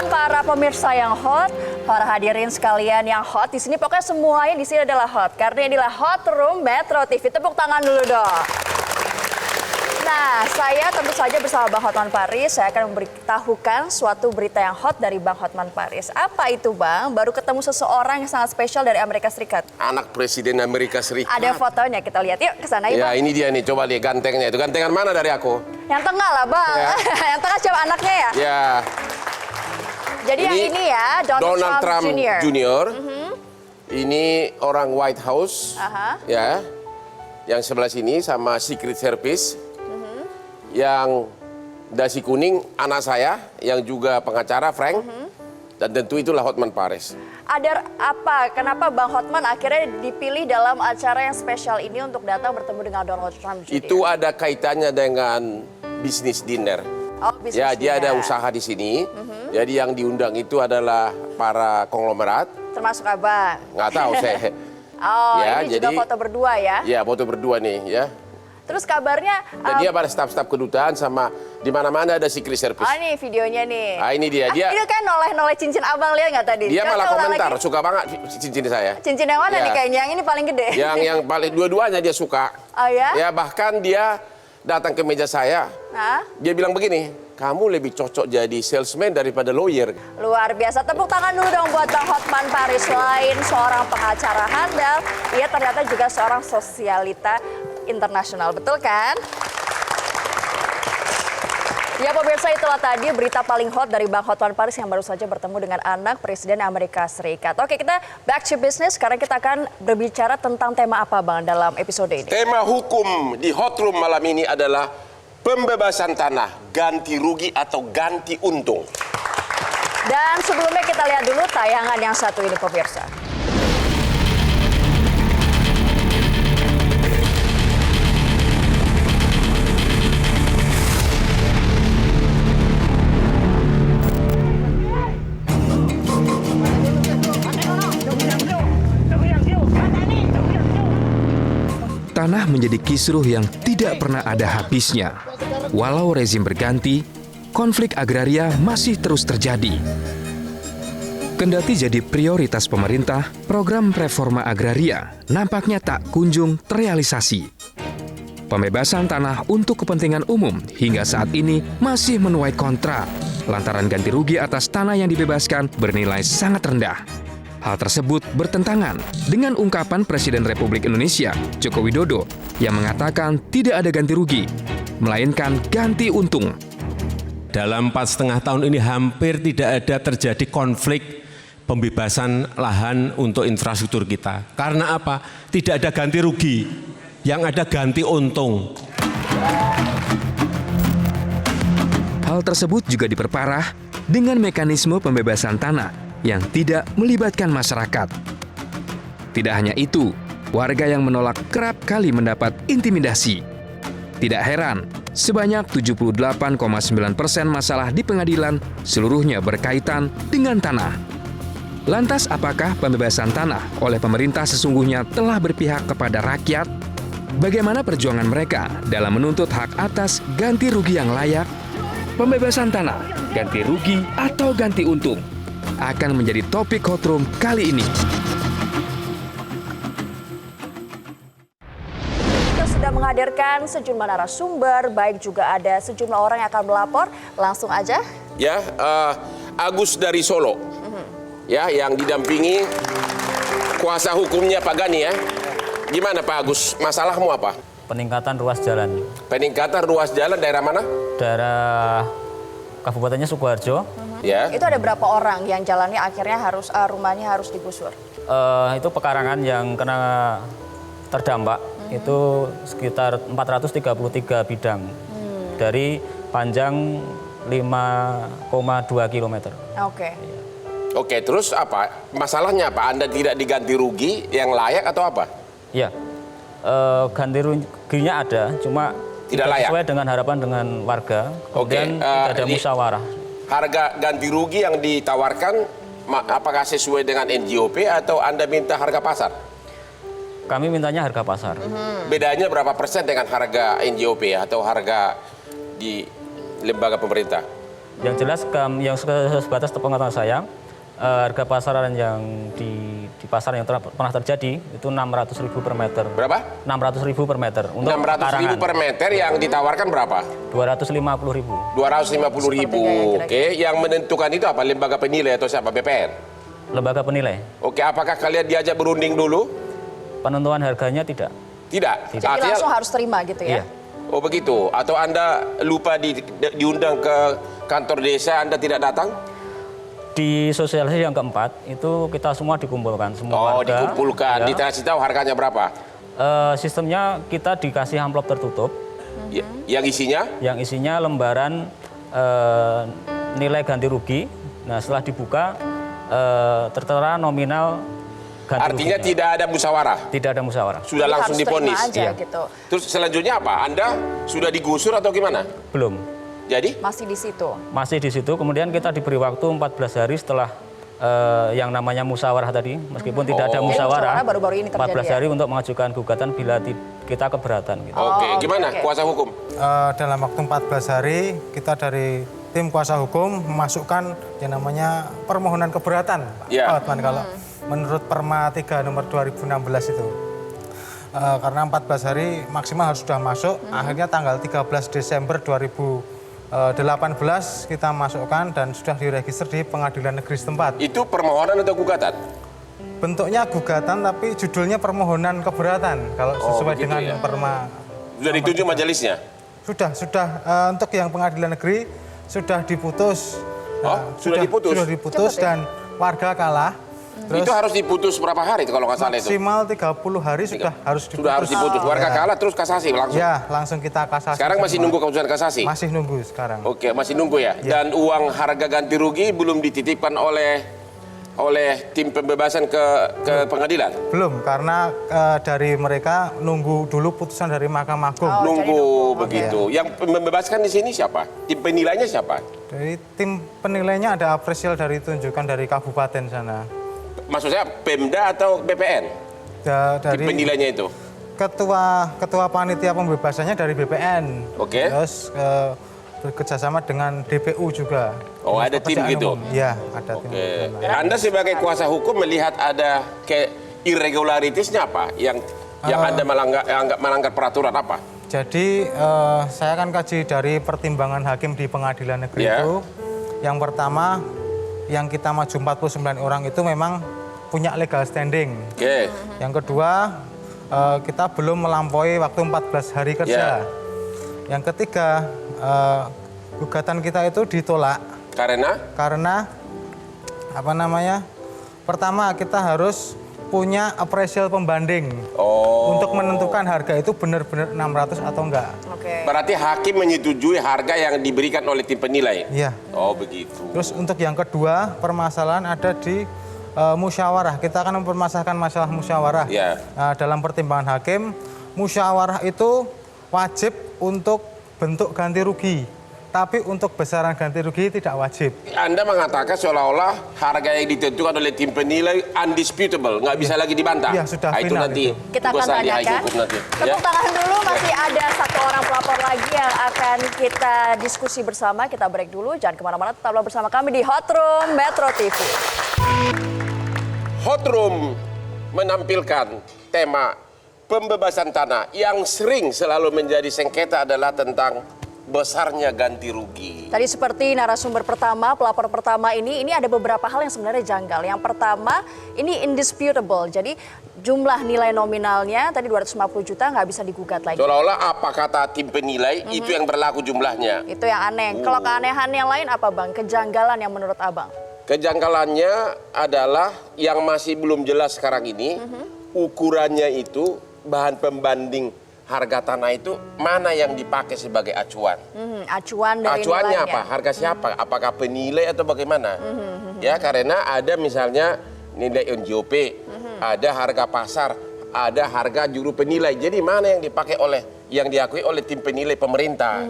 malam para pemirsa yang hot, para hadirin sekalian yang hot. Di sini pokoknya semuanya di sini adalah hot. Karena inilah Hot Room Metro TV. Tepuk tangan dulu dong. Nah, saya tentu saja bersama Bang Hotman Paris, saya akan memberitahukan suatu berita yang hot dari Bang Hotman Paris. Apa itu, Bang? Baru ketemu seseorang yang sangat spesial dari Amerika Serikat. Anak Presiden Amerika Serikat. Ada fotonya, kita lihat yuk ke sana ya, Bang. Ya, ini dia nih, coba lihat gantengnya. Itu gantengan mana dari aku? Yang tengah lah, Bang. Ya. Yang tengah siapa anaknya ya? Ya. Jadi yang ini ya, Donald Trump Jr. Ini orang White House. Ya. Yang sebelah sini sama Secret Service. Yang dasi kuning anak saya yang juga pengacara Frank. Dan tentu itulah Hotman Paris. Ada apa? Kenapa Bang Hotman akhirnya dipilih dalam acara yang spesial ini untuk datang bertemu dengan Donald Trump Jr.? Itu ada kaitannya dengan bisnis dinner. Oh, bisnis ya, dia dinner. ada usaha di sini. Jadi yang diundang itu adalah para konglomerat. Termasuk Abang? Nggak tahu saya. Oh, ya, ini juga foto berdua ya? Ya, foto berdua nih ya. Terus kabarnya... Dan dia pada staf-staf kedutaan sama di mana-mana ada Secret Service. Oh, nih videonya nih. Ah, ini dia. Ini kan noleh-noleh cincin Abang, lihat nggak tadi? Dia malah komentar, lagi. suka banget cincin saya. Cincin yang mana Ya. nih kayaknya? Yang ini paling gede. Yang paling dua-duanya dia suka. Oh ya? Ya, bahkan dia datang ke meja saya. Hah? Dia bilang begini, kamu lebih cocok jadi salesman daripada lawyer. Luar biasa. Tepuk tangan dulu dong buat Bang Hotman Paris. Selain seorang pengacara handal, ia ternyata juga seorang sosialita internasional. Betul kan? Ya pemirsa, itulah tadi berita paling hot dari Bang Hotman Paris yang baru saja bertemu dengan anak Presiden Amerika Serikat. Oke, kita back to business. Sekarang kita akan berbicara tentang tema apa, Bang, dalam episode ini? Tema hukum di Hot Room malam ini adalah pembebasan tanah, ganti rugi atau ganti untung. Dan sebelumnya kita lihat dulu tayangan yang satu ini, pemirsa. Tanah menjadi kisruh yang tidak pernah ada habisnya. Walau rezim berganti, konflik agraria masih terus terjadi. Kendati jadi prioritas pemerintah, program reforma agraria nampaknya tak kunjung terrealisasi. Pembebasan tanah untuk kepentingan umum hingga saat ini masih menuai kontra, lantaran ganti rugi atas tanah yang dibebaskan bernilai sangat rendah. Hal tersebut bertentangan dengan ungkapan Presiden Republik Indonesia, Joko Widodo, yang mengatakan tidak ada ganti rugi, melainkan ganti untung. Dalam 4,5 tahun ini hampir tidak ada terjadi konflik pembebasan lahan untuk infrastruktur kita. Karena apa? Tidak ada ganti rugi, yang ada ganti untung. Hal tersebut juga diperparah dengan mekanisme pembebasan tanah yang tidak melibatkan masyarakat. Tidak hanya itu, warga yang menolak kerap kali mendapat intimidasi. Tidak heran, sebanyak 78,9% masalah di pengadilan seluruhnya berkaitan dengan tanah. Lantas apakah pembebasan tanah oleh pemerintah sesungguhnya telah berpihak kepada rakyat? Bagaimana perjuangan mereka dalam menuntut hak atas ganti rugi yang layak? Pembebasan tanah, ganti rugi atau ganti untung akan menjadi topik Hot Room kali ini. Kita sudah menghadirkan sejumlah narasumber, baik juga ada sejumlah orang yang akan melapor. Langsung aja. Ya, Agus dari Solo. Ya, yang didampingi kuasa hukumnya Pak Gani ya. Gimana Pak Agus, masalahmu apa? Peningkatan ruas jalan. Peningkatan ruas jalan daerah mana? Daerah Kabupatennya Sukoharjo. Ya. Itu ada berapa orang yang jalannya akhirnya harus rumahnya harus digusur? Itu pekarangan yang kena terdampak itu sekitar 433 bidang dari panjang 5,2 km. Oke. Oke, terus apa? Masalahnya apa? Anda tidak diganti rugi yang layak atau apa? Ya, ganti ruginya ada, cuma Tidak layak. sesuai dengan harapan dengan warga. Kemudian Oke, tidak ada ini musyawarah. Harga ganti rugi yang ditawarkan apakah sesuai dengan NJOP atau Anda minta harga pasar? Kami mintanya harga pasar. Bedanya berapa persen dengan harga NJOP atau harga di lembaga pemerintah? Yang jelas yang sebatas pengetahuan saya, harga pasaran yang di pasar yang pernah terjadi itu 600.000 per meter. Berapa? 600.000 per meter. Untuk 600.000 per meter, yang ditawarkan berapa? 250.000. 250.000. Oke, yang menentukan itu apa? Lembaga penilai atau siapa? BPN? Lembaga penilai. Oke, apakah kalian diajak berunding dulu? Penentuan harganya tidak. Tidak. Jadi langsung harus terima gitu ya? Iya. Oh begitu. Atau Anda lupa diundang ke kantor desa, Anda tidak datang? Di sosialisasi yang keempat itu kita semua dikumpulkan, semua Oh, warga. dikumpulkan. Ya. Dikasih tahu harganya berapa? Sistemnya kita dikasih amplop tertutup Yang isinya? yang isinya lembaran nilai ganti rugi. Nah, setelah dibuka tertera nominal ganti Artinya ruginya. tidak ada musyawarah. Tidak ada musyawarah. Sudah Jadi langsung harus terima diponis. aja Iya. gitu. Terus selanjutnya apa? Anda sudah digusur atau gimana? Belum. Jadi? Masih di situ. Masih di situ. Kemudian kita diberi waktu 14 hari setelah yang namanya musyawarah tadi, meskipun tidak ada Oh. musyawarah, Jadi musyawarah baru-baru ini terjadi 14 ya? hari untuk mengajukan gugatan bila kita keberatan. Gitu. Oke, oke, gimana oke. kuasa hukum? Dalam waktu 14 hari kita dari tim kuasa hukum memasukkan yang namanya permohonan keberatan, Pak Ya. Hotman, kalau menurut Perma 3 nomor 2016 itu. Karena 14 hari maksimal harus sudah masuk, akhirnya tanggal 13 Desember 2018 kita masukkan dan sudah diregister di pengadilan negeri setempat. Itu permohonan atau gugatan? Bentuknya gugatan tapi judulnya permohonan keberatan kalau sesuai begitu dengan ya. Perma. Sudah ditunjuk majelisnya? Sudah untuk yang pengadilan negeri sudah diputus. Oh, sudah diputus? Sudah diputus Cepet ya? dan warga kalah. Terus Itu harus diputus berapa hari kalau nggak salah itu? maksimal 30 hari sudah harus diputus. Sudah harus diputus. Warga Ya. kalah terus kasasi langsung? Ya, langsung kita kasasi. Sekarang masih semua. nunggu keputusan kasasi? Masih nunggu sekarang. Oke, masih nunggu ya? Dan uang harga ganti rugi belum dititipkan oleh tim pembebasan ke pengadilan? Belum, karena dari mereka nunggu dulu putusan dari Mahkamah Agung. Oh, Nunggu jadi begitu. Yang membebaskan di sini siapa? Tim penilainya siapa? Dari tim penilainya ada apresial dari tunjukan dari kabupaten sana. Maksudnya Pemda atau BPN? Tim Dari penilainya itu? ketua panitia pembebasannya dari BPN. Oke. Terus bekerjasama dengan DPU juga. Oh, ada tim Pekerjaan gitu? umum. Iya, ada tim. Oke. Anda sebagai kuasa hukum melihat ada irregularitasnya apa? Yang Anda melanggar peraturan apa? Jadi saya akan kaji dari pertimbangan hakim di pengadilan negeri Ya. itu. Yang pertama, yang kita maju 49 orang itu memang punya legal standing. Oke. Yang kedua, kita belum melampaui waktu 14 hari kerja. Ya. Yang ketiga, gugatan kita itu ditolak karena apa namanya? Pertama, kita harus punya appraisal pembanding untuk menentukan harga itu benar-benar 600 atau enggak. Oke. Berarti hakim menyetujui harga yang diberikan oleh tim penilai? Iya. Oh, begitu. Terus untuk yang kedua, permasalahan ada di musyawarah. Kita akan mempermasalahkan masalah musyawarah. Ya. Dalam pertimbangan hakim, musyawarah itu wajib untuk bentuk ganti rugi. Tapi untuk besaran ganti rugi tidak wajib. Anda mengatakan seolah-olah harga yang ditentukan oleh tim penilai undisputable, nggak bisa lagi dibantah. Iya, sudah Itu final nanti itu. Kita akan urusan di high tanyakan. court nanti. Ya. Tepuk tangan dulu, masih ada satu orang pelapor lagi yang akan kita diskusi bersama. Kita break dulu, jangan kemana-mana, tetaplah bersama kami di Hot Room Metro TV. Hot Room menampilkan tema pembebasan tanah yang sering selalu menjadi sengketa adalah tentang besarnya ganti rugi. Tadi seperti narasumber pertama, pelapor pertama ini ada beberapa hal yang sebenarnya janggal. Yang pertama, ini indisputable. Jadi jumlah nilai nominalnya tadi 250 juta nggak bisa digugat lagi. Seolah-olah apa kata tim penilai itu yang berlaku jumlahnya. Itu yang aneh. Kalau keanehan yang lain apa Bang? Kejanggalan yang menurut Abang? Kejanggalannya adalah yang masih belum jelas sekarang ini, ukurannya itu bahan pembanding harga tanah itu mana yang dipakai sebagai acuan. Acuan dari Acuannya nilainya. apa? Harga siapa? Apakah penilai atau bagaimana? Ya, karena ada misalnya nilai NJOP, ada harga pasar, ada harga juru penilai. Jadi mana yang dipakai yang diakui oleh tim penilai pemerintah.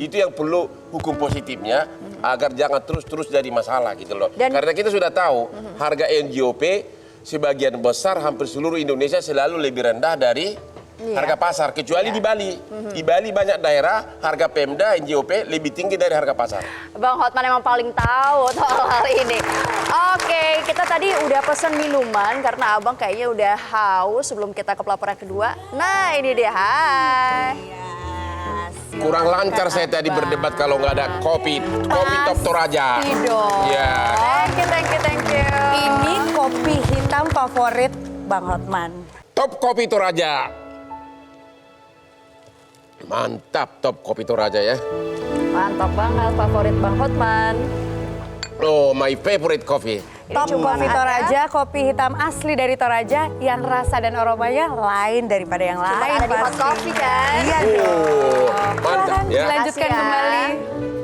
Itu yang perlu hukum positifnya agar jangan terus-terus jadi masalah gitu loh. Karena kita sudah tahu harga NJOP sebagian besar hampir seluruh Indonesia selalu lebih rendah dari harga pasar, kecuali di Bali. Di Bali banyak daerah harga Pemda, NJOP lebih tinggi dari harga pasar. Bang Hotman emang paling tahu soal hal ini. Oke, kita tadi udah pesen minuman karena abang kayaknya udah haus sebelum kita ke pelaporan kedua. Nah ini dia, hai. Kurang lancar saya tadi berdebat kalau nggak ada kopi Top Toraja. Pasti dong. Ya. Thank you. Ini kopi hitam favorit Bang Hotman. Top Kopi Toraja. Mantap Top Kopi Toraja ya. Mantap banget, favorit Bang Hotman. Oh, my favorite coffee. Top Kopi Toraja, kopi hitam asli dari Toraja yang rasa dan aromanya lain daripada yang Cuma lain. ada di Hot Coffee kan? Iya Oh, dong. mantap ya. Dilanjutkan Makasih ya. kembali.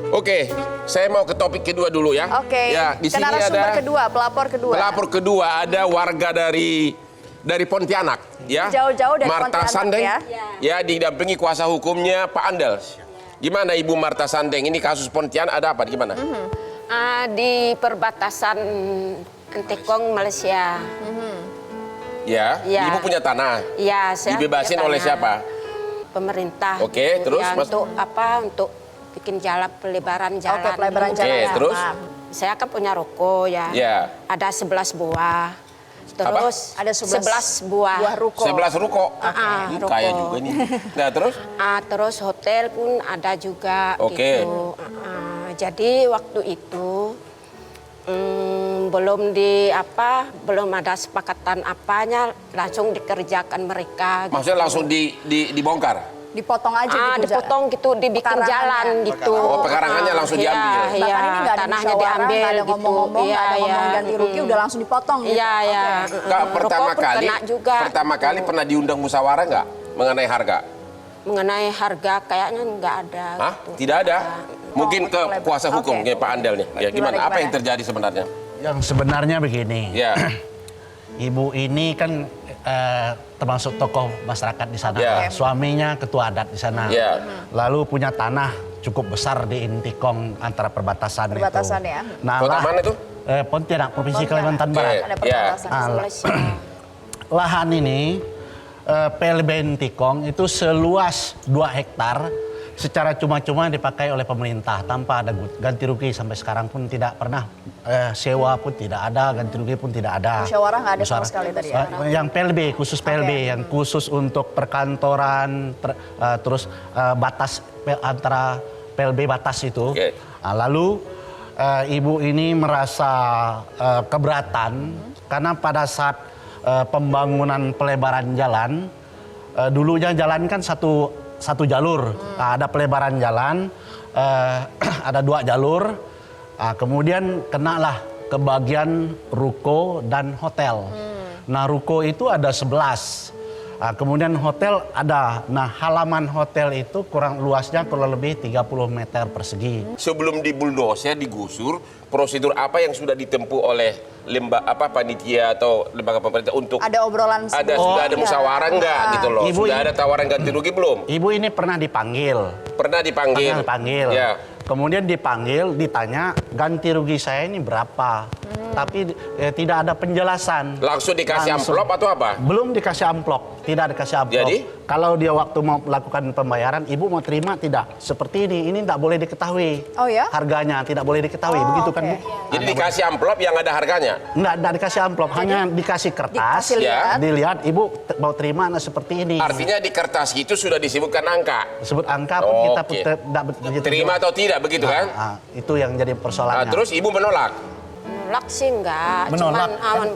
Oke, saya mau ke topik kedua dulu ya. Oke, Ya, di sini narasumber ada kedua, pelapor kedua. pelapor kedua ada warga dari Pontianak ya. Jauh-jauh dari Marta Pontianak, Sandeng ya. ya didampingi kuasa hukumnya Pak Andel. Gimana Ibu Marta Sandeng, ini kasus Pontianak ada apa gimana? Di perbatasan Antekong, Malaysia. Ya, Ya. Ibu punya tanah. Ya, saya Dibebasin punya oleh tanah. siapa? Pemerintah. Oke, terus, Ya, Mas? untuk apa? Untuk bikin jalan pelebaran jalan. Oke, pelebaran dulu. jalan. Oke, ya, terus? paham. Saya kan punya ruko ya. Ya. Ada 11 buah. Terus Ada 11 buah. buah ruko. 11 ruko. ruko. Kaya juga nih. Nah, terus? Terus hotel pun ada juga Oke. gitu. Jadi waktu itu belum ada sepakatan apanya, langsung dikerjakan mereka. Maksudnya langsung dibongkar? Dipotong aja gitu. Dipotong gitu, dibikin jalan gitu. Oh, pekarangannya langsung diambil. Iya, Bahkan ini nggak ada tanahnya musyawarah, diambil nggak ada gitu. ngomong-ngomong, nggak ada ngomong ganti rugi, udah langsung dipotong gitu. Iya, iya. Kak, Rokok pun kena juga. pertama kali pernah diundang musyawarah nggak mengenai harga? Mengenai harga kayaknya nggak ada. Hah? Gitu. Tidak ada? Mungkin ke kuasa hukum, Oke. kayak Pak Andel nih. Ya, gimana? Apa yang terjadi sebenarnya? Yang sebenarnya begini, Ya, ibu ini kan termasuk tokoh masyarakat di sana. Ya. Suaminya ketua adat di sana. Ya. Lalu punya tanah cukup besar di Intikong antara perbatasan, Perbatasan itu. ya. Nah, Kota mana itu? Pontianak, Provinsi Pontianak. Kalimantan Oke. Barat. Ada perbatasan. Malaysia. Lahan ini PLB Intikong itu seluas 2 hektar secara cuma-cuma dipakai oleh pemerintah tanpa ada ganti rugi. Sampai sekarang pun tidak pernah sewa pun tidak ada, ganti rugi pun tidak ada. Musyawarah nggak ada sama Musyawarah. sekali tadi ya? Yang PLB, khusus PLB, yang khusus untuk perkantoran, terus batas antara PLB batas itu. Oke. Nah, lalu ibu ini merasa keberatan karena pada saat pembangunan pelebaran jalan, dulunya jalan kan satu jalur. Nah, ada pelebaran jalan, ada 2 jalur. Nah, kemudian kenalah ke bagian ruko dan hotel. Nah, ruko itu ada 11. Nah, kemudian hotel ada. Nah, halaman hotel itu luasnya kurang lebih 30 meter persegi. sebelum dibuldoser, digusur, prosedur apa yang sudah ditempuh oleh panitia atau lembaga pemerintah untuk Ada obrolan sudah ada musyawarah enggak gitu loh? Ibu Sudah ini- ada tawaran ganti rugi belum? Ibu ini pernah dipanggil. Pernah dipanggil. Ya. Kemudian dipanggil, ditanya ganti rugi saya ini berapa. Tapi tidak ada penjelasan. Langsung dikasih Langsung. amplop atau apa? Belum dikasih amplop, tidak dikasih amplop. Jadi? Kalau dia waktu mau melakukan pembayaran, ibu mau terima tidak? Seperti ini tidak boleh diketahui. Oh ya? Harganya tidak boleh diketahui, begitu kan Bu? Jadi dikasih amplop yang ada harganya. Enggak dikasih amplop, hanya dikasih kertas. Dikasih lihat. Dilihat, ibu mau terima seperti ini. Artinya di kertas itu sudah disebutkan angka. Sebut angka pun kita Oke. tidak begitu. Terima atau tidak begitu kan? Itu yang jadi Nah, persoalannya. terus ibu menolak. Menolak sih enggak. Menolak, Cuman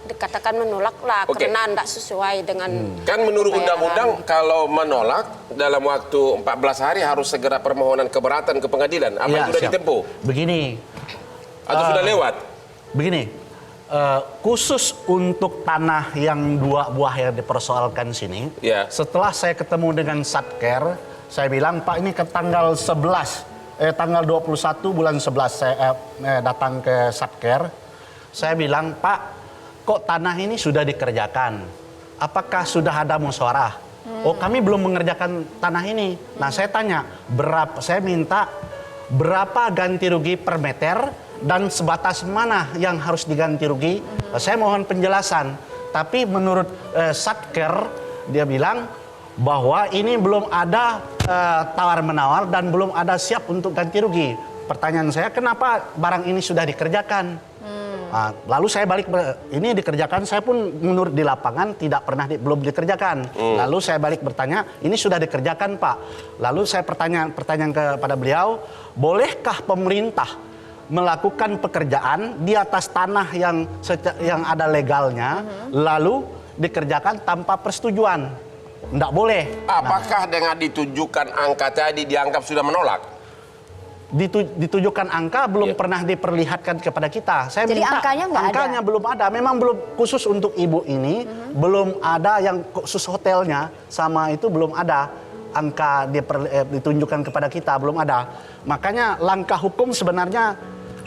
dikatakan menolak lah Oke. karena enggak sesuai dengan Kan menurut bayaran. undang-undang kalau menolak dalam waktu 14 hari harus segera permohonan keberatan ke pengadilan. Apa Iya, yang sudah siap. ditempuh? Begini, Atau sudah lewat? begini. Khusus untuk tanah yang 2 buah yang dipersoalkan sini, Ya. setelah saya ketemu dengan Satker, saya bilang, Pak ini ke tanggal 21 bulan 11 saya datang ke Satker. Saya bilang, Pak, kok tanah ini sudah dikerjakan? Apakah sudah ada musyawarah? Oh, kami belum mengerjakan tanah ini. Nah, saya tanya, saya minta berapa ganti rugi per meter dan sebatas mana yang harus diganti rugi? Saya mohon penjelasan. Tapi menurut Satker, dia bilang, bahwa ini belum ada tawar-menawar dan belum ada siap untuk ganti rugi. Pertanyaan saya, kenapa barang ini sudah dikerjakan? Nah, lalu saya balik, ini dikerjakan, saya pun menurut di lapangan tidak pernah belum dikerjakan. Lalu saya balik bertanya, ini sudah dikerjakan Pak. Lalu saya pertanyaan kepada beliau, bolehkah pemerintah melakukan pekerjaan di atas tanah yang ada legalnya, lalu dikerjakan tanpa persetujuan? Tidak boleh. Apakah dengan ditunjukkan angka tadi dianggap sudah menolak? Ditujukan angka belum pernah diperlihatkan kepada kita. Saya Jadi minta angkanya nggak angkanya ada? belum ada. Memang belum khusus untuk ibu ini belum ada, yang khusus hotelnya sama itu belum ada angka ditunjukkan kepada kita, belum ada. Makanya langkah hukum sebenarnya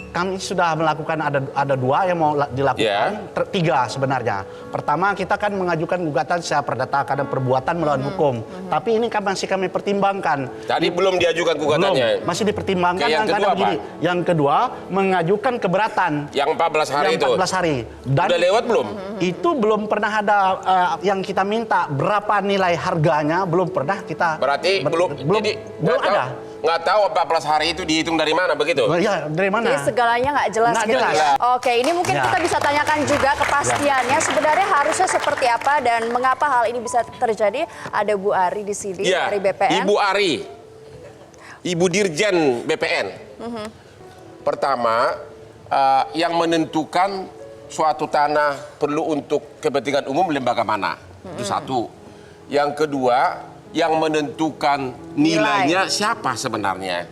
kami sudah melakukan, ada dua yang mau dilakukan, tiga sebenarnya. Pertama, kita kan mengajukan gugatan secara perdata karena perbuatan melawan hukum. Tapi ini kan masih kami pertimbangkan. Tadi belum diajukan gugatannya. Belum, masih dipertimbangkan. Yang kedua apa? Yang kedua, mengajukan keberatan. Yang 14 hari yang 14 itu. hari. Dan udah lewat belum? Itu belum pernah ada yang kita minta berapa nilai harganya, belum pernah kita. Berarti belum ada. Nggak tahu 14 hari itu dihitung dari mana begitu? Ya, dari mana? Jadi segalanya nggak jelas Nggak gitu jelas. ya. Oke, ini mungkin kita bisa tanyakan juga kepastiannya sebenarnya harusnya seperti apa dan mengapa hal ini bisa terjadi. Ada Bu Ari di sini dari BPN. Ibu Ari, Ibu Dirjen BPN. Pertama, yang menentukan suatu tanah perlu untuk kepentingan umum lembaga mana? Itu satu. Yang kedua, yang menentukan nilainya siapa sebenarnya.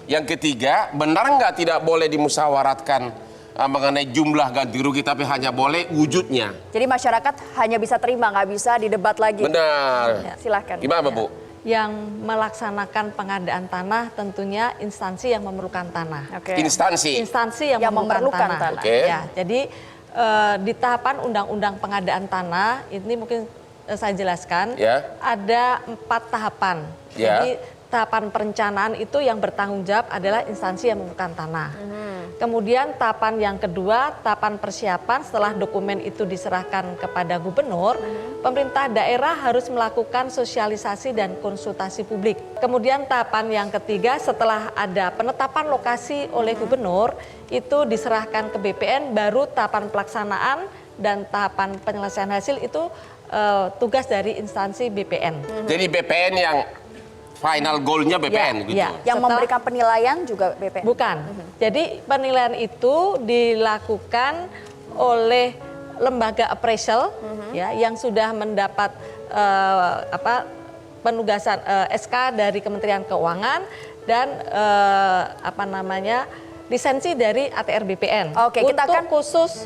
Yang ketiga, benar nggak tidak boleh dimusyawaratkan mengenai jumlah ganti rugi, tapi hanya boleh wujudnya. Jadi masyarakat hanya bisa terima, nggak bisa didebat lagi. Benar. Ya, silahkan. Gimana Bu? Yang melaksanakan pengadaan tanah tentunya instansi yang memerlukan tanah. Instansi yang memerlukan tanah. Ya, jadi di tahapan undang-undang pengadaan tanah ini mungkin saya jelaskan, ada 4 tahapan. Jadi tahapan perencanaan itu yang bertanggung jawab adalah instansi yang memerlukan tanah. Kemudian tahapan yang kedua, tahapan persiapan setelah dokumen itu diserahkan kepada gubernur, pemerintah daerah harus melakukan sosialisasi dan konsultasi publik. Kemudian tahapan yang ketiga, setelah ada penetapan lokasi oleh gubernur, itu diserahkan ke BPN, baru tahapan pelaksanaan dan tahapan penyelesaian hasil itu tugas dari instansi BPN. Jadi BPN yang final goal-nya BPN gitu. Ya. Yang memberikan penilaian juga BPN. Bukan. Jadi penilaian itu dilakukan oleh lembaga appraisal ya yang sudah mendapat penugasan SK dari Kementerian Keuangan dan lisensi dari ATR BPN. Oke, kita akan khusus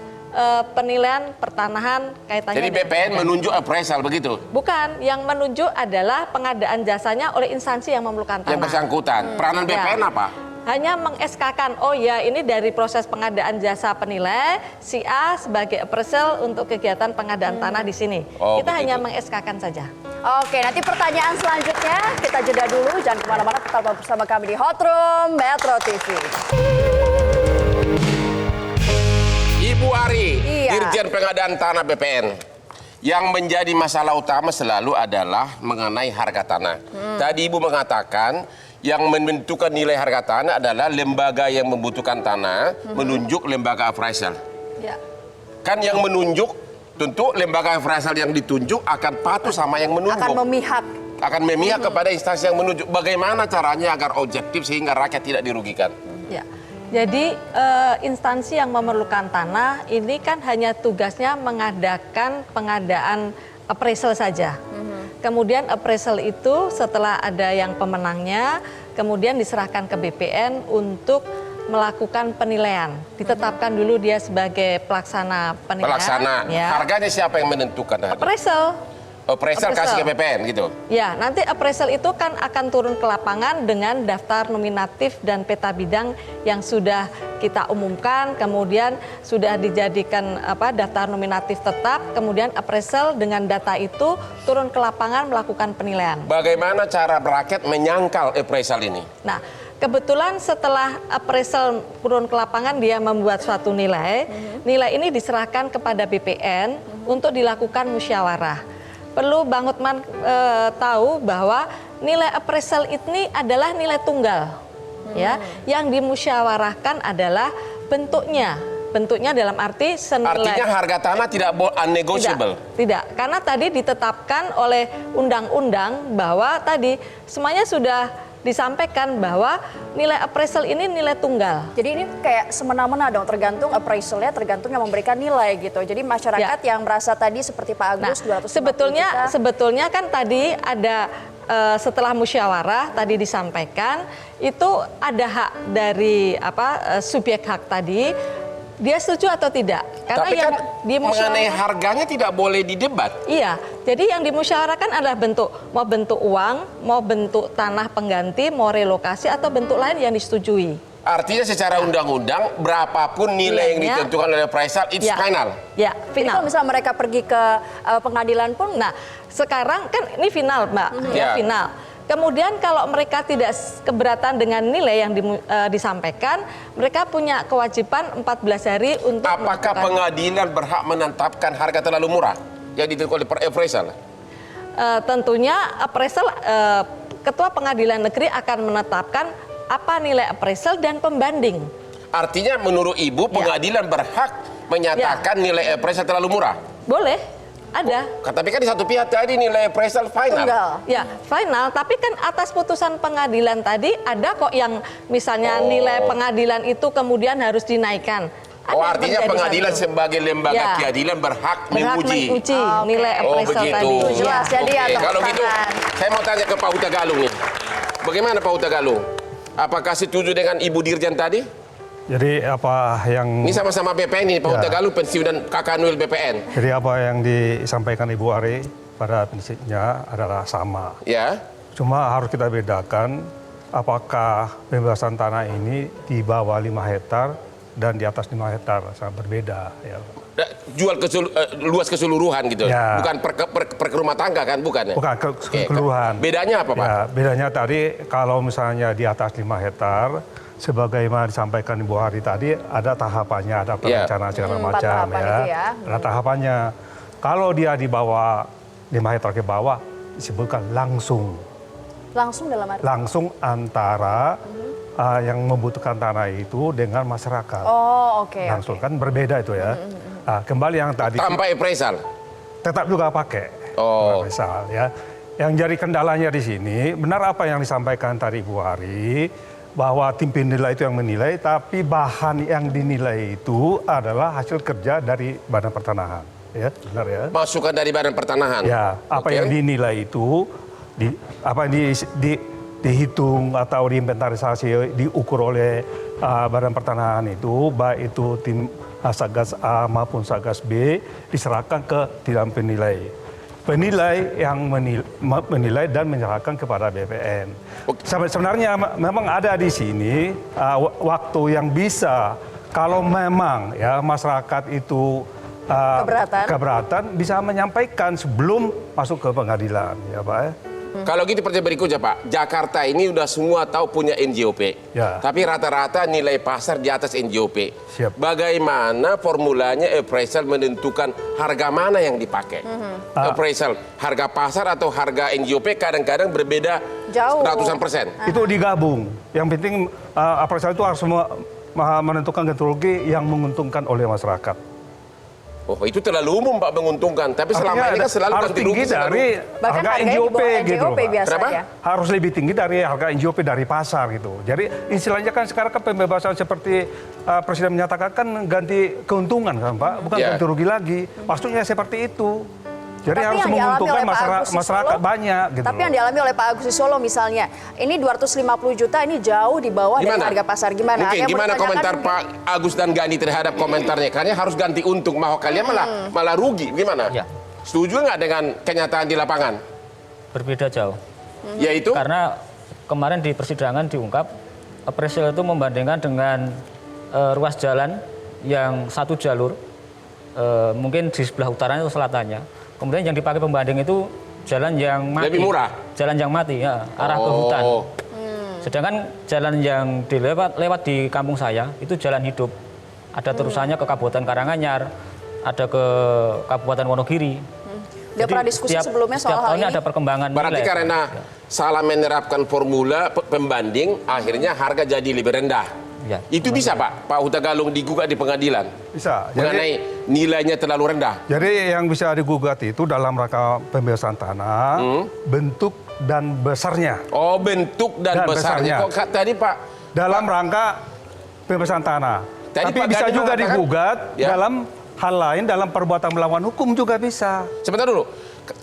penilaian pertanahan kaitannya. Jadi BPN menunjuk appraisal begitu? Bukan, yang menunjuk adalah pengadaan jasanya oleh instansi yang memerlukan tanah. Yang bersangkutan. Peranan BPN apa? Hanya meng-SK-kan, oh ya ini dari proses pengadaan jasa penilai, si A sebagai appraisal untuk kegiatan pengadaan tanah di sini. Kita hanya meng-SK-kan saja. Oke, nanti pertanyaan selanjutnya kita jeda dulu. Jangan kemana-mana, tetap bersama kami di Hot Room Metro TV. Ibu Ari, Dirjen Pengadaan Tanah BPN. Yang menjadi masalah utama selalu adalah mengenai harga tanah. Tadi Ibu mengatakan yang menentukan nilai harga tanah adalah lembaga yang membutuhkan tanah, menunjuk lembaga appraisal. Kan yang menunjuk, tentu lembaga appraisal yang ditunjuk akan patuh sama yang menunjuk. Akan memihak kepada instansi yang menunjuk. Bagaimana caranya agar objektif sehingga rakyat tidak dirugikan? Ya. Jadi instansi yang memerlukan tanah ini kan hanya tugasnya mengadakan pengadaan appraisal saja. Kemudian appraisal itu setelah ada yang pemenangnya, kemudian diserahkan ke BPN untuk melakukan penilaian. Ditetapkan dulu dia sebagai pelaksana penilaian. Pelaksana. Ya. Harganya siapa yang menentukan? Appraisal. Appraisal kasih ke BPN gitu? Ya, nanti appraisal itu kan akan turun ke lapangan dengan daftar nominatif dan peta bidang yang sudah kita umumkan, kemudian sudah dijadikan daftar nominatif tetap, kemudian appraisal dengan data itu turun ke lapangan melakukan penilaian. Bagaimana cara rakyat menyangkal appraisal ini? Nah, kebetulan setelah appraisal turun ke lapangan dia membuat suatu nilai, nilai ini diserahkan kepada BPN untuk dilakukan musyawarah. perlu Bang Hotman tahu bahwa nilai appraisal ini adalah nilai tunggal, ya. Yang dimusyawarahkan adalah bentuknya. Bentuknya dalam arti senilai. Artinya harga tanah tidak unnegotiable? Tidak, karena tadi ditetapkan oleh undang-undang bahwa tadi semuanya sudah disampaikan bahwa nilai appraisal ini nilai tunggal. Jadi ini kayak semena-mena dong, tergantung appraisalnya, tergantung yang memberikan nilai gitu. Jadi masyarakat yang merasa tadi seperti Pak Agus, 250 juta. Sebetulnya kan tadi ada setelah musyawarah tadi disampaikan itu ada hak dari subjek hak tadi. Dia setuju atau tidak? Karena tapi yang mengenai harganya tidak boleh didebat. Iya, jadi yang dimusyawarahkan adalah mau bentuk uang, mau bentuk tanah pengganti, mau relokasi atau bentuk lain yang disetujui. Artinya secara undang-undang berapapun nilai yang ditentukan oleh appraisal itu final. Ya, final. Jadi kalau misalnya mereka pergi ke pengadilan pun, nah sekarang kan ini final, Mbak, final. Kemudian kalau mereka tidak keberatan dengan nilai yang disampaikan, mereka punya kewajiban 14 hari untuk apakah pengadilan berhak menetapkan harga terlalu murah yang ditentukan oleh appraisal? Tentunya appraisal, Ketua Pengadilan Negeri akan menetapkan apa nilai appraisal dan pembanding. Artinya menurut Ibu pengadilan berhak menyatakan nilai appraisal terlalu murah? Boleh. Ada. Tapi kan di satu pihak tadi nilai appraisal final. Ya, final. Tapi kan atas putusan pengadilan tadi ada kok yang misalnya nilai pengadilan itu kemudian harus dinaikkan. Artinya pengadilan sebagai lembaga keadilan berhak menguji nilai appraisal tadi. Jelas. Jadi kalau gitu, saya mau tanya ke Pak Huta Galung nih. Bagaimana Pak Huta Galung? Apakah setuju dengan Ibu Dirjen tadi? Jadi apa yang... Ini sama-sama BPN ini, Pak Huta Galung pensiun dan Kakak Nul BPN. Jadi apa yang disampaikan Ibu Ari pada prinsipnya adalah sama. Ya. Cuma harus kita bedakan apakah pembebasan tanah ini di bawah 5 hektar dan di atas 5 hektar, sangat berbeda. Ya. Jual luas keseluruhan gitu, bukan per rumah tangga kan, bukan ya? Bukan, keseluruhan. Bedanya apa Pak? Ya, bedanya tadi kalau misalnya di atas 5 hektar, sebagaimana disampaikan Ibu Hari tadi, ada tahapannya, ada perencanaan segala macam ya. Ada tahapannya. Kalau dia di bawah 5 hektar ke bawah, disebutkan langsung. Langsung dalam arti? Langsung antara yang membutuhkan tanah itu dengan masyarakat. Langsung kan berbeda itu ya. Kembali yang tadi. Tanpa appraisal? Tetap juga pakai appraisal ya. Yang jadi kendalanya di sini, benar apa yang disampaikan tadi Ibu Hari, bahwa tim penilai itu yang menilai, tapi bahan yang dinilai itu adalah hasil kerja dari Badan Pertanahan. Ya, benar ya. Masukan dari Badan Pertanahan. Ya, apa yang dinilai itu, apa yang dihitung atau diinventarisasi, diukur oleh Badan Pertanahan itu, baik itu tim Satgas A maupun Satgas B, diserahkan ke dalam penilai. Penilai yang menilai dan menyerahkan kepada BPN. Sebenarnya memang ada di sini waktu yang bisa kalau memang ya masyarakat itu keberatan bisa menyampaikan sebelum masuk ke pengadilan ya Pak ya. Kalau gitu pertanyaan berikutnya Pak, Jakarta ini udah semua tahu punya NJOP, tapi rata-rata nilai pasar di atas NJOP. Bagaimana formulanya appraisal menentukan harga mana yang dipakai? Appraisal, harga pasar atau harga NJOP kadang-kadang berbeda ratusan persen. Itu digabung. Yang penting appraisal itu harus menentukan metodologi yang menguntungkan oleh masyarakat. Itu terlalu umum Pak, menguntungkan. Tapi selama ini kan selalu harus tinggi dari harga NJOP gitu. Harus lebih tinggi dari harga NJOP dari pasar gitu. Jadi istilahnya kan sekarang kan pembebasan seperti Presiden menyatakan kan ganti keuntungan kan Pak, bukan ganti rugi lagi. Maksudnya seperti itu. Jadi tapi harus menguntungkan masyarakat banyak gitu. Tapi yang dialami oleh Pak Agus Solo misalnya, ini 250 juta ini jauh di bawah dari harga pasar. Gimana? Mungkin gimana komentar Pak Agus dan Gani terhadap komentarnya? Karena harus ganti untung, mau kalian malah rugi. Gimana? Ya. Setuju nggak dengan kenyataan di lapangan? Berbeda jauh. Yaitu? Karena kemarin di persidangan diungkap, appraisal itu membandingkan dengan ruas jalan yang satu jalur, mungkin di sebelah utaranya atau selatannya. Kemudian yang dipakai pembanding itu jalan yang mati. Lebih murah? Jalan yang mati, ya, arah ke hutan. Sedangkan jalan yang lewat di kampung saya, itu jalan hidup. Ada terusannya ke Kabupaten Karanganyar, ada ke Kabupaten Wonogiri. Udah pernah diskusi sebelumnya soal hal ini? Ada perkembangan berarti nilai. karena salah menerapkan formula pembanding, akhirnya harga jadi lebih rendah. Ya, itu bisa Pak Huta Galung digugat di pengadilan Bisa. mengenai nilainya terlalu rendah. Jadi yang bisa digugat itu dalam rangka pembebasan tanah, bentuk dan besarnya. Oh, bentuk dan besarnya. Kok tadi Pak? Dalam rangka pembebasan tanah. Tadi Tapi Pak bisa Gani juga mengatakan, digugat ya. dalam hal lain, dalam perbuatan melawan hukum juga bisa. Sebentar dulu.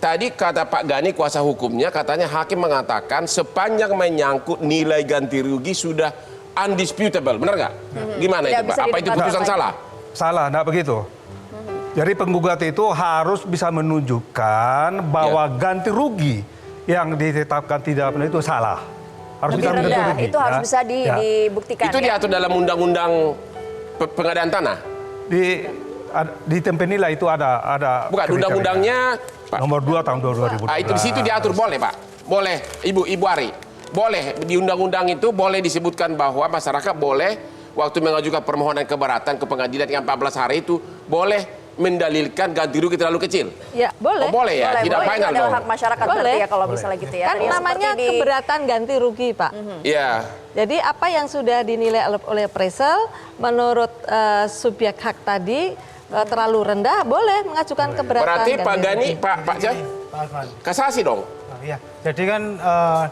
Tadi kata Pak Gani kuasa hukumnya, katanya hakim mengatakan sepanjang menyangkut nilai ganti rugi sudah undisputable, benar nggak? Gimana Tidak itu Pak? bisa Apa itu putusan salah? Salah, enggak begitu. Jadi penggugat itu harus bisa menunjukkan bahwa ganti rugi yang ditetapkan tidak benar itu salah. Harus Lebih bisa rendah, ganti rugi. itu harus bisa dibuktikan. Itu diatur dalam undang-undang pengadaan tanah? Di tempat nilai itu ada Bukan, kriteria. undang-undangnya Pak. Nomor 2 tahun 2012. Itu di situ diatur, boleh Pak? Boleh, Ibu Ari. Boleh, di undang-undang itu boleh disebutkan bahwa masyarakat boleh waktu mengajukan permohonan keberatan ke pengadilan yang 14 hari itu boleh mendalilkan ganti rugi terlalu kecil. Ya, boleh. Oh, boleh ya, tidak boleh, final itu adalah dong. hak masyarakat Boleh. berarti ya kalau misalnya gitu ya. Kan Tadi namanya seperti keberatan ganti rugi, Pak. Iya. Jadi apa yang sudah dinilai oleh appraisal menurut subjek hak tadi terlalu rendah, boleh mengajukan keberatan. Berarti ganti Pak Gani, rugi. Pak Jai, kasasi dong. Iya, jadi kan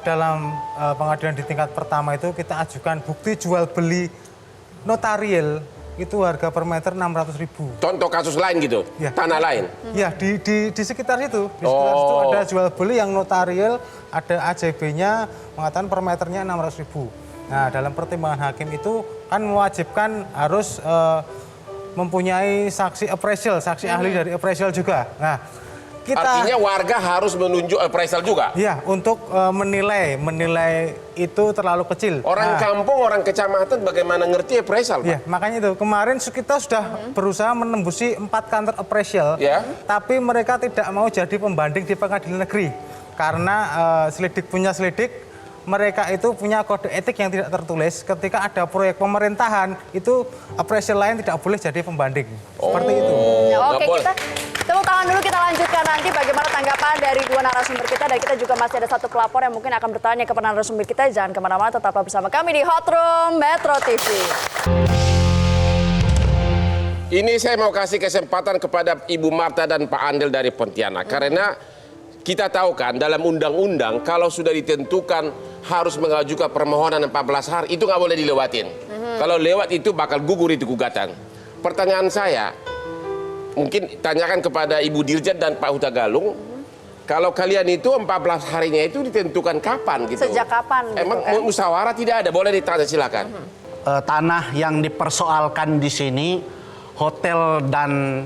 dalam pengadilan di tingkat pertama itu kita ajukan bukti jual beli notarial itu harga per meter 600.000. Contoh kasus lain gitu, Ya. tanah lain. Ya, di sekitar situ. Di sekitar situ ada jual beli yang notarial, ada AJB-nya mengatakan per meternya 600.000. Nah, dalam pertimbangan hakim itu kan mewajibkan harus mempunyai saksi appraisal, saksi ahli dari appraisal juga. Nah, Artinya warga harus menunjuk appraisal juga? Iya, untuk menilai itu terlalu kecil. Orang kampung, orang kecamatan bagaimana ngerti appraisal, Pak? Iya, makanya itu. Kemarin kita sudah berusaha menembusi 4 kantor appraisal, tapi mereka tidak mau jadi pembanding di pengadilan negeri. Karena selidik punya selidik, mereka itu punya kode etik yang tidak tertulis. Ketika ada proyek pemerintahan, itu appraisal lain tidak boleh jadi pembanding. Seperti itu. Oke, kita tepuk tangan dulu, kita lanjutkan nanti bagaimana tanggapan dari dua narasumber kita. Dan kita juga masih ada satu pelapor yang mungkin akan bertanya kepada narasumber kita. Jangan kemana-mana, tetaplah bersama kami di Hot Room Metro TV. Ini saya mau kasih kesempatan kepada Ibu Marta dan Pak Andel dari Pontianak. Karena kita tahu kan dalam undang-undang kalau sudah ditentukan harus mengajukan permohonan 14 hari, itu nggak boleh dilewatin. Kalau lewat itu bakal gugur itu gugatan. Pertanyaan saya, mungkin tanyakan kepada Ibu Dirjen dan Pak Huta Galung, kalau kalian itu 14 harinya itu ditentukan kapan gitu? Sejak kapan? Emang gitu, kan? musyawarah tidak ada? Boleh ditanya, silakan. Tanah yang dipersoalkan di sini, hotel dan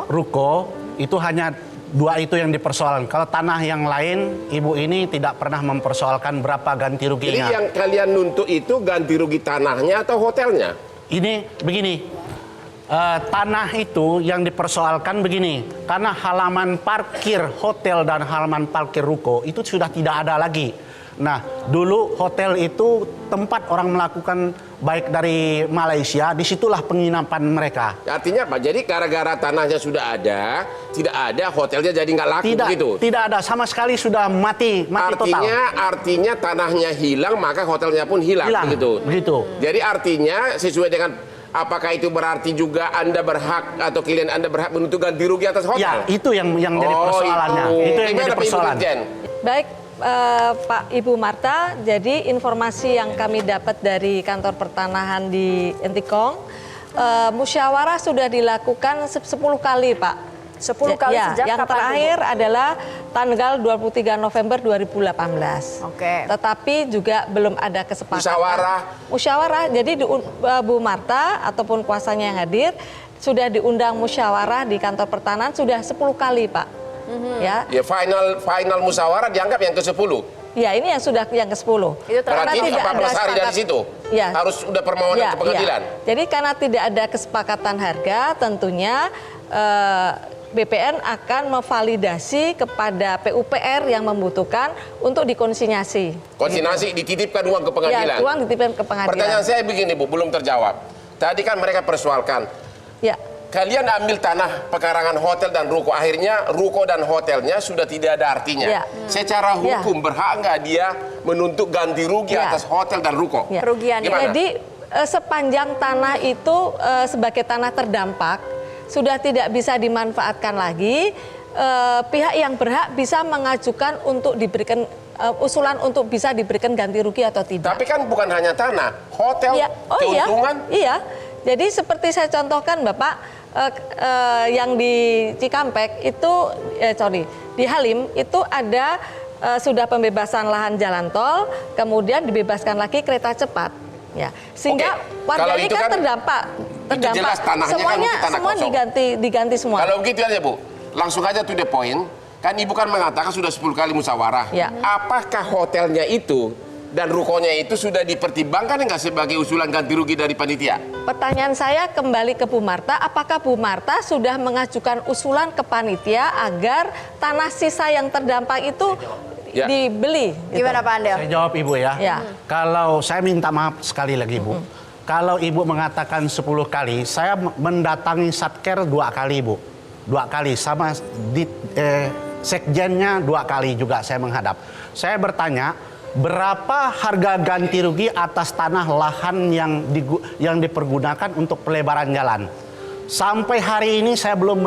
ruko itu hanya 2 itu yang dipersoalkan. Kalau tanah yang lain, Ibu ini tidak pernah mempersoalkan berapa ganti ruginya. Jadi yang kalian nuntut itu ganti rugi tanahnya atau hotelnya? Ini begini, tanah itu yang dipersoalkan begini, karena halaman parkir hotel dan halaman parkir ruko itu sudah tidak ada lagi. Nah, dulu hotel itu tempat orang melakukan baik dari Malaysia, disitulah penginapan mereka. Artinya Pak, jadi gara-gara tanahnya sudah ada, tidak ada, hotelnya jadi nggak laku begitu? Tidak ada, sama sekali sudah mati total. Artinya tanahnya hilang, maka hotelnya pun hilang begitu? Jadi artinya sesuai dengan apakah itu berarti juga Anda berhak atau klien Anda berhak menuntut ganti rugi atas hotel? Ya, itu yang jadi persoalannya. Itu yang jadi persoalan. Baik, Pak Ibu Marta, jadi informasi yang kami dapat dari kantor pertanahan di Entikong, musyawarah sudah dilakukan 10 kali, Pak. 10 kali ya, sejak yang kapan, terakhir adalah tanggal 23 November 2018. Oke. Tetapi juga belum ada kesepakatan. Musyawarah. Jadi Bu Marta ataupun kuasanya yang hadir sudah diundang musyawarah di kantor pertanahan sudah 10 kali, Pak. Ya, final musyawarah dianggap yang ke-10. Ya, ini yang sudah yang ke-10. Berarti 14 hari dari situ ya, harus sudah permohonan ke pengadilan. Ya. Jadi karena tidak ada kesepakatan harga, tentunya BPN akan memvalidasi kepada PUPR yang membutuhkan untuk dikonsinyasi. Konsinyasi, dititipkan uang ke pengadilan. Ya, uang dititipkan ke pengadilan. Pertanyaan saya begini Bu, belum terjawab. Tadi kan mereka persoalkan. Ya. kalian ambil tanah pekarangan hotel dan ruko, akhirnya ruko dan hotelnya sudah tidak ada artinya. Secara hukum berhak nggak dia menuntut ganti rugi atas hotel dan ruko? Kerugian. Jadi sepanjang tanah itu sebagai tanah terdampak sudah tidak bisa dimanfaatkan lagi, pihak yang berhak bisa mengajukan untuk diberikan usulan untuk bisa diberikan ganti rugi atau tidak. Tapi kan bukan hanya tanah, hotel, keuntungan. Iya. Jadi seperti saya contohkan Bapak, yang di Cikampek itu, di Halim itu ada sudah pembebasan lahan jalan tol, kemudian dibebaskan lagi kereta cepat. Ya, sehingga warga ini kan terdampak. Jelas tanahnya semuanya kan tanah semua kosong. diganti semua. Kalau begitu aja Bu, langsung aja to the point. Kan Ibu kan mengatakan sudah 10 kali musyawarah. Apakah hotelnya itu dan rukonya itu sudah dipertimbangkan nggak sebagai usulan ganti rugi dari panitia? Pertanyaan saya kembali ke Bu Marta, apakah Bu Marta sudah mengajukan usulan ke panitia agar tanah sisa yang terdampak itu dibeli? Gimana Pak Andel? Saya jawab Ibu ya. Kalau saya minta maaf sekali lagi Ibu. Kalau Ibu mengatakan 10 kali, saya mendatangi Satker 2 kali Ibu. 2 kali, sama di sekjennya 2 kali juga saya menghadap. Saya bertanya, berapa harga ganti rugi atas tanah lahan yang dipergunakan untuk pelebaran jalan? Sampai hari ini saya belum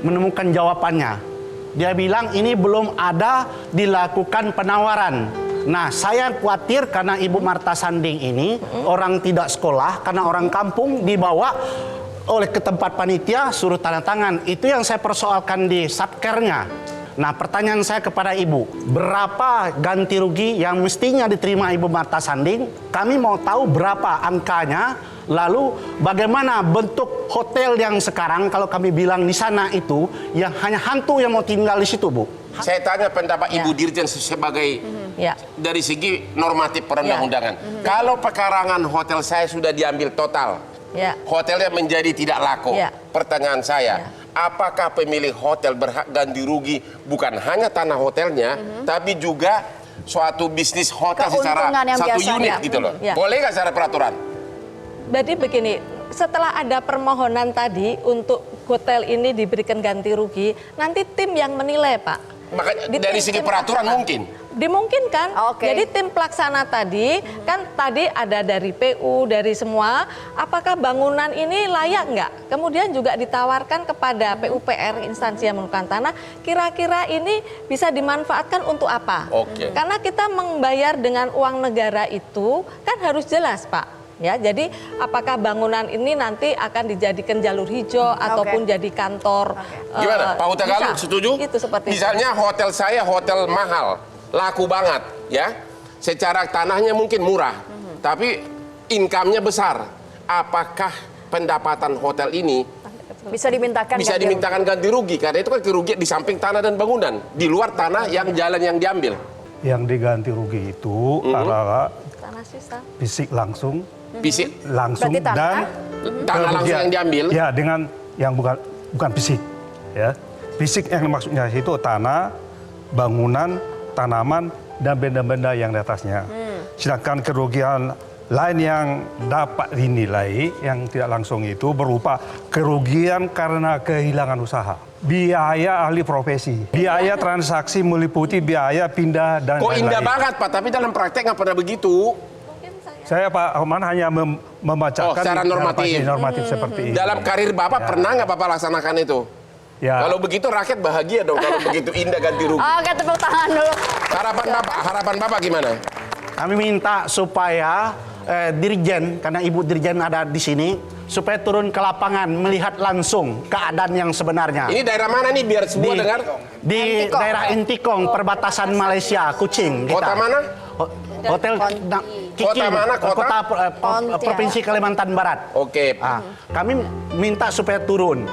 menemukan jawabannya. Dia bilang ini belum ada dilakukan penawaran. Nah, saya khawatir karena Ibu Marta Sanding ini orang tidak sekolah, karena orang kampung dibawa oleh ke tempat panitia suruh tanda tangan. Itu yang saya persoalkan di satkernya. Nah, pertanyaan saya kepada Ibu, berapa ganti rugi yang mestinya diterima Ibu Marta Sanding? Kami mau tahu berapa angkanya, lalu bagaimana bentuk hotel yang sekarang kalau kami bilang di sana itu yang hanya hantu yang mau tinggal di situ, Bu. Saya tanya pendapat Ibu Dirjen sebagai dari segi normatif perundang-undangan. Kalau pekarangan hotel saya sudah diambil total, hotelnya menjadi tidak laku. Pertanyaan saya, apakah pemilik hotel berhak ganti rugi bukan hanya tanah hotelnya, tapi juga suatu bisnis hotel secara satu unit gitu loh? Boleh nggak secara peraturan? Jadi begini, setelah ada permohonan tadi untuk hotel ini diberikan ganti rugi, nanti tim yang menilai Pak. Makanya dari segi peraturan mungkin? Dimungkinkan. Jadi tim pelaksana tadi, kan tadi ada dari PU, dari semua, apakah bangunan ini layak nggak? Kemudian juga ditawarkan kepada PUPR, instansi yang menentukan tanah, kira-kira ini bisa dimanfaatkan untuk apa? Karena kita membayar dengan uang negara itu, kan harus jelas Pak. Ya, jadi apakah bangunan ini nanti akan dijadikan jalur hijau ataupun jadi kantor? Gimana, Pak Huta Galung setuju? Itu seperti misalnya hotel saya hotel mahal, laku banget, ya. Secara tanahnya mungkin murah, tapi income-nya besar. Apakah pendapatan hotel ini bisa dimintakan ganti rugi? Karena itu kan kerugian di samping tanah dan bangunan, di luar tanah yang jalan yang diambil. Yang diganti rugi itu adalah tanah sisa, fisik langsung. Fisik langsung dan tanah langsung yang diambil. Ya, dengan yang bukan fisik. Ya, fisik yang maksudnya itu tanah, bangunan, tanaman dan benda-benda yang di atasnya. Sedangkan kerugian lain yang dapat dinilai yang tidak langsung itu berupa kerugian karena kehilangan usaha, biaya ahli profesi, biaya transaksi meliputi biaya pindah dan lain-lain. Kok indah banget Pak, tapi dalam praktek nggak pernah begitu. Saya Pak Oman hanya membacakan secara normatif seperti ini. Dalam karir Bapak pernah nggak Bapak laksanakan itu? Kalau begitu rakyat bahagia dong kalau begitu indah ganti rugi. Oke, tepuk tangan dulu. Harapan Bapak gimana? Kami minta supaya Dirjen, karena Ibu Dirjen ada di sini, supaya turun ke lapangan melihat langsung keadaan yang sebenarnya. Ini daerah mana nih biar semua dengar? Di daerah Entikong, perbatasan Malaysia, Kuching. Kota mana? Hotel Kota mana? Kota Provinsi Kalimantan Barat. Kami minta supaya turun.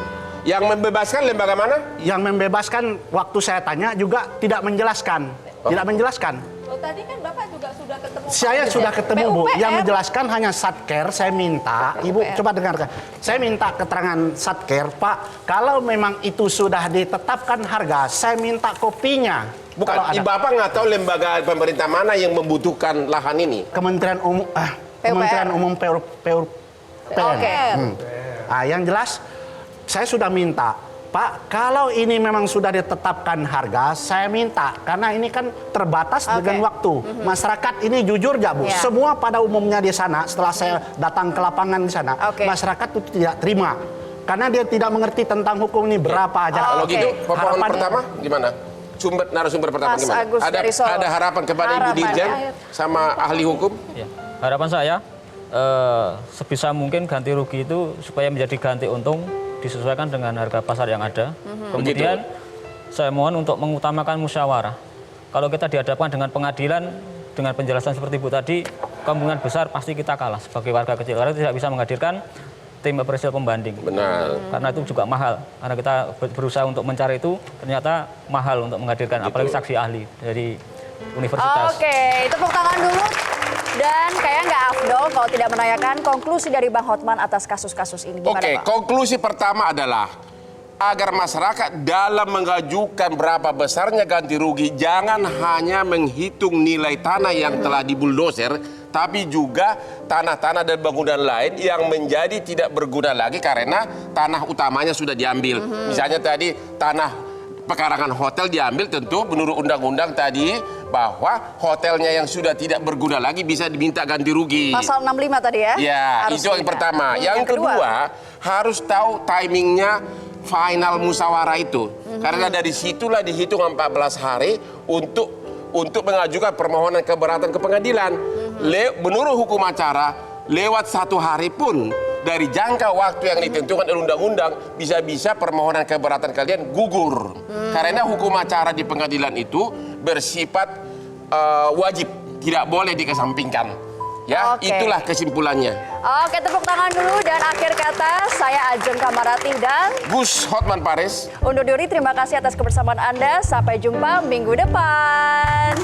Yang membebaskan lembaga mana? Yang membebaskan waktu saya tanya juga tidak menjelaskan. Tidak menjelaskan. Tadi kan Bapak juga sudah ketemu. Saya sudah ketemu Bu. Yang menjelaskan hanya Satker. Saya minta, Ibu coba dengarkan. Saya minta keterangan Satker, Pak. Kalau memang itu sudah ditetapkan harga, saya minta kopinya. Bukan, Bapak nggak tahu lembaga pemerintah mana yang membutuhkan lahan ini? Kementerian Umum, Kementerian Umum Nah, yang jelas saya sudah minta, Pak, kalau ini memang sudah ditetapkan harga, saya minta karena ini kan terbatas dengan waktu. Masyarakat ini jujur ya Bu, semua pada umumnya di sana setelah saya datang ke lapangan di sana, masyarakat itu tidak terima karena dia tidak mengerti tentang hukum ini berapa aja. Kalau gitu, pemohon pertama gimana? Narasumber pertama Mas gimana? Agus dari Solo. Ada harapan kepada Ibu Dirjen sama ahli hukum? Ya, harapan saya sebisa mungkin ganti rugi itu supaya menjadi ganti untung disesuaikan dengan harga pasar yang ada. Kemudian saya mohon untuk mengutamakan musyawarah. Kalau kita dihadapkan dengan pengadilan dengan penjelasan seperti Bu tadi, kemungkinan besar pasti kita kalah sebagai warga kecil karena tidak bisa menghadirkan tim appraisal pembanding. Benar. Karena itu juga mahal. Karena kita berusaha untuk mencari itu ternyata mahal untuk menghadirkan apalagi saksi ahli dari universitas. Oke, tepuk tangan dulu. Dan kayaknya nggak afdol kalau tidak menanyakan konklusi dari Bang Hotman atas kasus-kasus ini. Gimana, Bang? Konklusi pertama adalah agar masyarakat dalam mengajukan berapa besarnya ganti rugi jangan hanya menghitung nilai tanah yang telah dibuldoser, tapi juga tanah-tanah dan bangunan lain yang menjadi tidak berguna lagi karena tanah utamanya sudah diambil. Misalnya tadi tanah pekarangan hotel diambil, tentu menurut undang-undang tadi bahwa hotelnya yang sudah tidak berguna lagi bisa diminta ganti rugi. Pasal 65 tadi ya? Ya, harus itu yang pertama. Yang kedua, harus tahu timingnya final musyawarah itu. Karena dari situlah dihitung 14 hari untuk mengajukan permohonan keberatan ke pengadilan. Menurut hukum acara, lewat 1 hari pun dari jangka waktu yang ditentukan oleh undang-undang bisa-bisa permohonan keberatan kalian gugur. Karena hukum acara di pengadilan itu bersifat wajib, tidak boleh dikesampingkan. Ya, itulah kesimpulannya. Oke, tepuk tangan dulu dan akhir kata saya Ajeng Kamarati dan Gus Hotman Paris. Undur diri, terima kasih atas kebersamaan Anda. Sampai jumpa minggu depan.